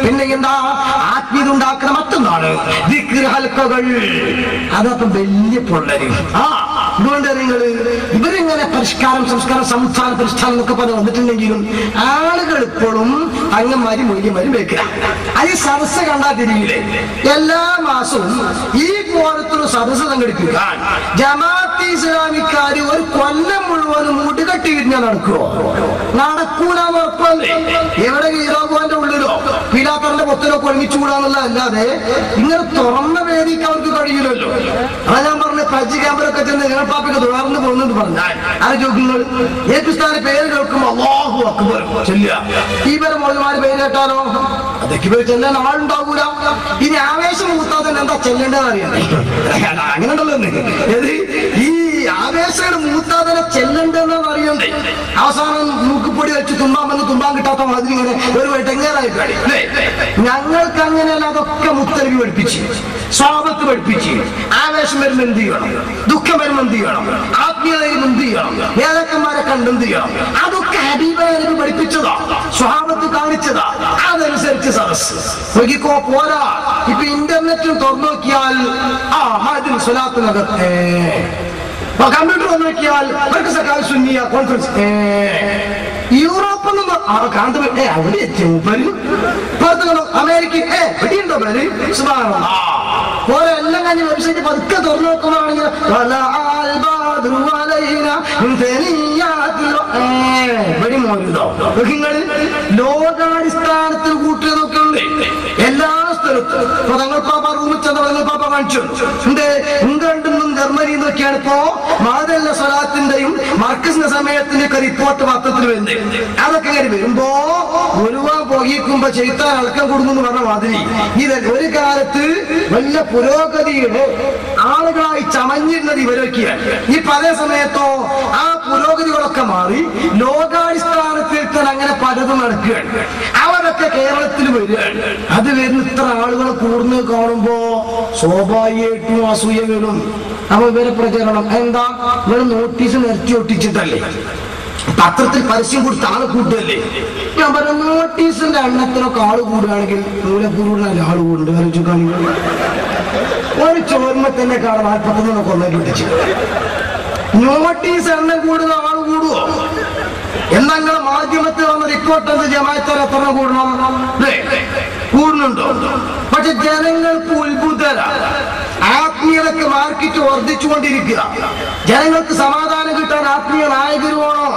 പിന്നെ എന്താ ആത്മീയത ഉണ്ടാക്കുന്ന മറ്റൊന്നാണ് ദിക്ർ ഹൽക്കകൾ. അതൊക്കെ വലിയ പൊള്ളര്. അതുകൊണ്ട് നിങ്ങൾ ഇവരിങ്ങനെ പരിഷ്കാരം, സംസ്കാരം, സംസ്ഥാന പരിഷ്കാരം എന്നൊക്കെ പറഞ്ഞ് വന്നിട്ടുണ്ടെങ്കിലും ആളുകൾ ഇപ്പോഴും അങ്ങന്മാരി മൂല്യന്മാരും വെക്കുക. അത് ഈ സദസ്സ് കണ്ടാ തിരിയില്ലേ? എല്ലാ മാസവും ഈ കോലത്തുള്ള സദസ്സ് സംഘടിപ്പിക്കാൻ ജമാഅത്തെ ഇസ്ലാമിക്കാര് ഒരു കൊല്ലം മുഴുവനും മുടുകെട്ടി വിരിഞ്ഞാൽ നടക്കുവോ? നടക്കൂലെന്ന് ഉറപ്പല്ലേ? എവിടെ ഈറാഖുവിന്റെ ഉള്ളിലോ പീലാത്തറിന്റെ പൊത്തിലോ ഒരുമിച്ച് കൂടാന്നുള്ള അല്ലാതെ ഇങ്ങനെ തുറന്ന വേദിക്ക് അവർക്ക് കഴിയില്ലല്ലോ. അതാ ഞാൻ പറഞ്ഞ പ്രജി ക്യാമ്പിലൊക്കെ ചെന്ന് പാപ്പൊക്കെ തുടർന്ന് പോകുന്നത് പറഞ്ഞാൽ അത് ചോദിക്കുന്നത് ഏറ്റുസ്ഥാന പേര് കേൾക്കുമ്പോ അല്ലാഹു അക്ബർ ചൊല്ലുക. ഈ പേര് മൗലവിമാര് പേര് കേട്ടാലോ അതൊക്കെ പേര് ചെല്ലാൻ ആളുണ്ടാവൂല. ഇനി ആവേശം കൂട്ടാതെ എന്താ ചെല്ലേണ്ടതെന്ന് അറിയണ്ടേ? അങ്ങനെ ഉണ്ടല്ലോ. ഈ ആവേശയുടെ മൂത്താതനെ ചെല്ലണ്ടെന്ന് അറിയണ്ടേ? അവസാനം മൂക്കുപൊടി വെച്ച് തുമ്പാമെന്ന് തുമ്പാൻ കിട്ടാത്ത മാതിരി ഇങ്ങനെ ഒരു വെട്ടങ്ങേറായി കളി. ഞങ്ങൾക്ക് അങ്ങനെയല്ല. അതൊക്കെ മുത്തലബി പഠിപ്പിച്ച്, സ്വാപത്ത് പഠിപ്പിച്ച്, ആവേശം വരുമ്പോൾ എന്ത് ചെയ്യണം, ദുഃഖം വരുമ്പോൾ എന്ത് ചെയ്യണം, ആത്മീയതയിൽ എന്ത് ചെയ്യണം, നേതാക്കന്മാരെ കണ്ടെന്ത് ചെയ്യണം, അതൊക്കെ ഹബീബിനെ പഠിപ്പിച്ചതാ, സ്വഹാബത്ത് കാണിച്ചതാ. അതനുസരിച്ച് സദസ് നോക്കിക്കോ. പോരാ, ഇപ്പൊ ഇന്റർനെറ്റും തുറന്നു നോക്കിയാൽ സ്വലാത്തിനകത്ത് കമ്പ്യൂട്ടർ വന്ന് നോക്കിയാൽ കോൺഫറൻസ് യൂറോപ്പിൽ നിന്ന് കാണുന്നത് അവിടെ അമേരിക്ക എവിടെയുണ്ടോ പേര് ഓരോ എല്ലാം കഴിഞ്ഞ് വെബ്സൈറ്റ് പതുക്കെ തുറന്നു നോക്കുമ്പോഴാണെങ്കിൽ നിങ്ങൾ ലോകാടിസ്ഥാനത്തിൽ കൂട്ടിയതൊക്കെ ഉണ്ട് എല്ലാ സ്ഥലത്തും. ഇപ്പൊ തങ്ങൾ പാപ്പ റൂമിൽ ചെന്ന തങ്ങൾ പാപ്പ കാണിച്ചു ഇംഗ്ലണ്ടിൽ ജർമ്മനിയിൽ നിന്നൊക്കെയാണ് ഇപ്പോ മാതല്ല സ്വലാത്തിന്റെയും മർക്കസിന്റെ സമയത്തിന്റെ ഒക്കെ റിപ്പോർട്ട് പത്രത്തിൽ വരുന്നത്. അതൊക്കെ ഇങ്ങനെ വരുമ്പോ ഒരുവാൻ പോകിക്കുമ്പോ ചെയ്താൻ അളക്കം കൊടുക്കുന്നു പറഞ്ഞ മാതിരി ഇത് ഒരു കാലത്ത് വലിയ പുരോഗതിയുടെ ആളുകളായി ചമഞ്ഞിരുന്നത് ഇവരൊക്കെയാണ്. ഈ പല സമയത്തോ ആ പുരോഗതികളൊക്കെ മാറി ലോകാടിസ്ഥാനത്തിൽ തന്നെ അങ്ങനെ പലതും നടക്കുകയാണ്. അവരൊക്കെ കേരളത്തിൽ വരികയാണ്. അത് വരുന്ന ഇത്ര ആളുകൾ കൂടുന്നത് കാണുമ്പോ സ്വാഭാവികമായിട്ടും അസൂയ വരും. അപ്പൊ ഇവരെ പ്രചരണം എന്താ? ഇവർ നോട്ടീസ് നിരത്തി ഒട്ടിച്ചിട്ടല്ലേ, പത്രത്തിൽ പരസ്യം കൊടുത്ത് ആള് കൂട്ടല്ലേ? ഞാൻ പറഞ്ഞ നോട്ടീസിന്റെ എണ്ണത്തിനൊക്കെ ആള് കൂടുകയാണെങ്കിൽ മൂലപ്പൂർവ്വം ആള് കൂടുന്നുണ്ട്. ഒരു ചോർമ്മ തന്നെ കാണാൻ 41 കൊന്നേക്ക് പിടിച്ചു. നോട്ടീസ് എണ്ണം കൂടുന്ന ആള് കൂടുവോ? എന്നാൽ മാധ്യമത്തിൽ വന്ന റിപ്പോർട്ട് എന്ത് ജമാഅത്തിൽ എത്ര കൂടണം? കൂടുന്നുണ്ടോ? പക്ഷെ ജനങ്ങൾക്ക് ഉത്ബുദ്ധര. ആത്മീയതയ്ക്ക് മാർക്കറ്റ് വർദ്ധിച്ചുകൊണ്ടിരിക്കുക. ജനങ്ങൾക്ക് സമാധാനം കിട്ടാൻ ആത്മീയ നായകർ വേണോ?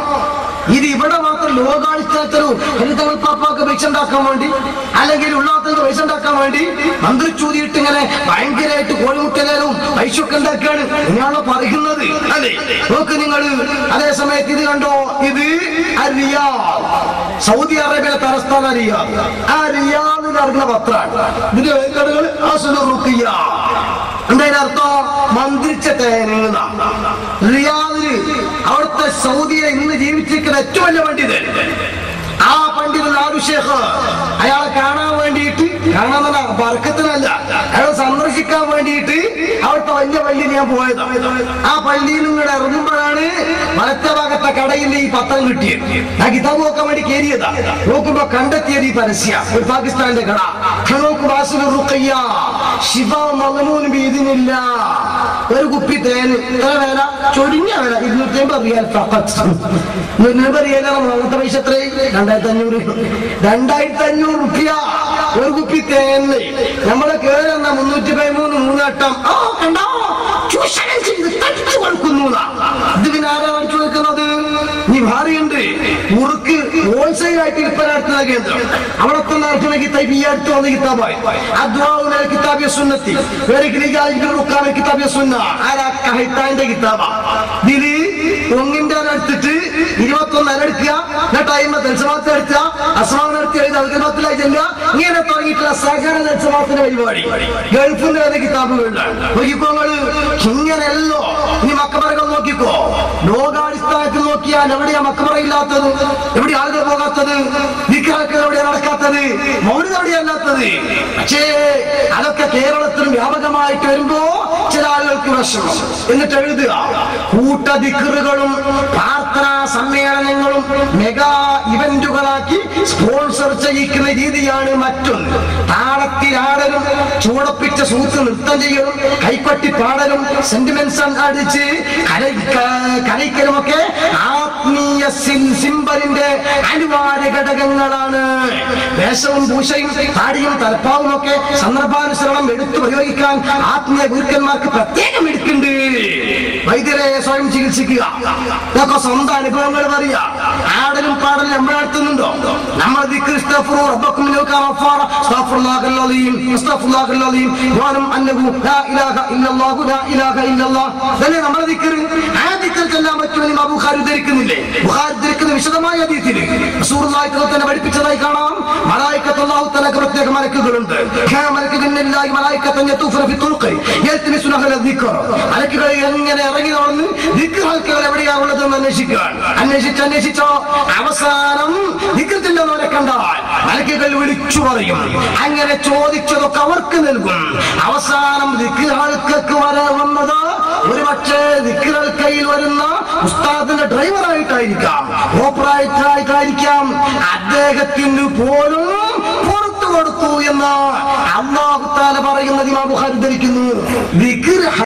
ഇത് ഇവിടെ മാത്രം ലോകാടിസ്ഥാനത്തിലും തങ്ങൾ പാപ്പാക്ക് പൈസ ഉണ്ടാക്കാൻ വേണ്ടി, അല്ലെങ്കിൽ ഉള്ളാത്തവർക്ക് പൈസ ഉണ്ടാക്കാൻ വേണ്ടി മന്ത്രി ചൂതിയിട്ട് ഇങ്ങനെ ഭയങ്കരമായിട്ട് കോഴിമുട്ടലും പൈസ ഒക്കെ ഉണ്ടാക്കുകയാണ്. ഇങ്ങനെയാണോ പറയുന്നത്? അതെ, നോക്ക് നിങ്ങൾ. അതേ സമയത്ത് ഇത് കണ്ടോ, ഇത് സൗദി അറേബ്യയിലെ തലസ്ഥാന റിയാദ്. ആ റിയാദിൽ ഇറങ്ങുന്ന പത്രമാണ്. ഇതിന്റെ വേദനകൾ എന്തതിനർത്ഥം? മന്ത്രിച്ച തേങ്ങ. റിയാദില് അവിടുത്തെ സൗദിയിലെ ഇന്ന് ജീവിച്ചിരിക്കുന്ന ഏറ്റവും വലിയ പണ്ഡിതൻ, ആ പണ്ഡിതൻ ആരു ഷേഖ്, അയാളെ കാണാൻ വേണ്ടിയിട്ട്, കാണാൻ ബർക്കത്തിനല്ല, അയാളെ സന്ദർശിക്കാൻ വേണ്ടിയിട്ട് അവിടുത്തെ വലിയ പള്ളിയിൽ ഞാൻ പോയത്. ആ പള്ളിയിൽ നിങ്ങളുടെ ഇറങ്ങുമ്പോഴാണ് വലത്തെ ഭാഗത്തെ കടയിൽ ഈ പത്രം കിട്ടിയത്. ഞാൻ കിതാബ് നോക്കാൻ വേണ്ടി കയറിയതാ. നോക്കുമ്പോ കണ്ടെത്തിയത് ഈ പരസ്യ, ഒരു പാകിസ്ഥാന്റെ കട. ഒരു കുപ്പി തേന് വില, ചൊരിഞ്ഞ വില 250 റിയാൽ. 250 റിയാലാണ് അങ്ങനത്തെ പൈസ. എത്രയും 2500 റുപ്യ ഒരു കുപ്പി തേന്. നമ്മളെ കേരള 313 3 കണ്ടോ ചൂഷണം ചെയ്ത് തടിച്ചു കൊടുക്കുന്നു. ഇത് പിന്നെ ആരാ അടിച്ചു വെക്കുന്നത്? നീ ഭാര്യയുണ്ട് മുറുക്ക് ഹോൾസെയിൽ ആയിട്ട് വിൽപ്പന നടത്തുന്ന കേന്ദ്രം. അവിടെ തന്നെ നടത്തുന്ന കിതാബ് ഈ അടുത്ത് വന്ന കിതാബായി കിതാബിയ സുന്നത്തി കിതാബിയ സുന്ന ആരാന്റെ കിതാബാ. ഇതില് ഒന്നിന്റെ എടുത്തിട്ട് 21 എടുക്കുക, എന്നിട്ട് അയിമ ദൽസമാത്ത് എടുക്കുക, അസ്മാവ് നടത്തി അൽഗൽമത്തിലായി ചെല്ലുക. ഇങ്ങനെ തുടങ്ങിയിട്ടുള്ള സകല ദൽസമാത്തിന്റെ പരിപാടി ഗൾഫിന്റെ വരെ കിതാബുകളിലാണ്. നോക്കിക്കോങ്ങള് ഇങ്ങനെയല്ലോ. ഇനി മക്കബറകൾ നോക്കിക്കോ, ലോകാടിസ്ഥാനത്തിൽ നോക്കിയാൽ എവിടെയാ മക്ബറയില്ലാത്തത്, എവിടെ ആളുകൾ പോകാത്തത്, ദിക്റുകൾ എവിടെയാ നടക്കാത്തത്, മൗലിദ് എവിടെയല്ലാത്തത്? പക്ഷേ അതൊക്കെ കേരളത്തിലും വ്യാപകമായിട്ട് വരുമ്പോ ചില ആളുകൾക്ക് വിഷമം. എന്നിട്ട് എഴുതുക, കൂട്ട ദിക്റുകളും പ്രാർത്ഥനാ സമ്മേളനങ്ങളും മെഗാ ഇവന്റുകളാക്കി സ്പോൺസർ ചെയ്യിക്കുന്ന രീതിയാണ് മറ്റൊന്ന്. താളത്തിലാടലും ചൂടപ്പിച്ച സൂത്ത് നൃത്തം ചെയ്യലും കൈക്കൊട്ടി പാടലും സെന്റിമെന്റ്സ് അടിച്ച് കലയിക്കലുമൊക്കെ ആത്മീയ സിംബലിന്റെ അനിവാര്യ ഘടകങ്ങളാണ്. വേഷവും ഭൂഷയും താടിയും തലപ്പാവും ഒക്കെ സന്ദർഭാനുസരണം എടുത്തു പ്രയോഗിക്കാൻ ആത്മീയ ഗുരുക്കന്മാർക്ക് പ്രത്യേകം എടുക്കുന്നുണ്ട്. വൈദ്യരെ സ്വയം ചികിത്സിക്കുക, ഇതൊക്കെ സ്വന്തം അനുഭവങ്ങൾ പറയുക. ആടലും പാടലും നമ്മൾ നടത്തുന്നുണ്ടോ? നമ്മൾ ധരിക്കുന്നില്ലേ? ബുഖാരി ധരിക്കുന്ന വിശദമായ ഹദീസിൽ റസൂലുള്ളാഹി തന്നെ പഠിപ്പിച്ചതായി കാണാം. മലായികത്ത് അല്ലാഹു തആലക്ക് പ്രത്യേക മലക്കുകളുണ്ട്. മലക്കുകൾ എങ്ങനെ ഇറങ്ങി നടന്ന് ദിക്റുകൾ എവിടെയാണുള്ളതെന്ന് അന്വേഷിച്ചോ അവസാനം ദിക്റില്ലെന്നവരെ കണ്ടാൽ മലക്കുകൾ വിളിച്ചു പറയും. അങ്ങനെ ചോദിച്ചതൊക്കെ അവർക്ക് നൽകും. അവസാനം ദിക്റുകൾക്ക് വന്നത് ഒരുപക്ഷെ ദിക്റുകയിൽ വരുന്ന ഉസ്താദിന്റെ ഡ്രൈവറായിട്ടായിരിക്കാം, ഓപ്പറേറ്ററായിട്ടായിരിക്കാം. അദ്ദേഹത്തിന് പോലും പുറത്തു കൊടുത്തു എന്ന് അല്ലാഹു തആല പറയുന്നത് ഇമാം ബുഖാരി ധരിക്കുന്നു.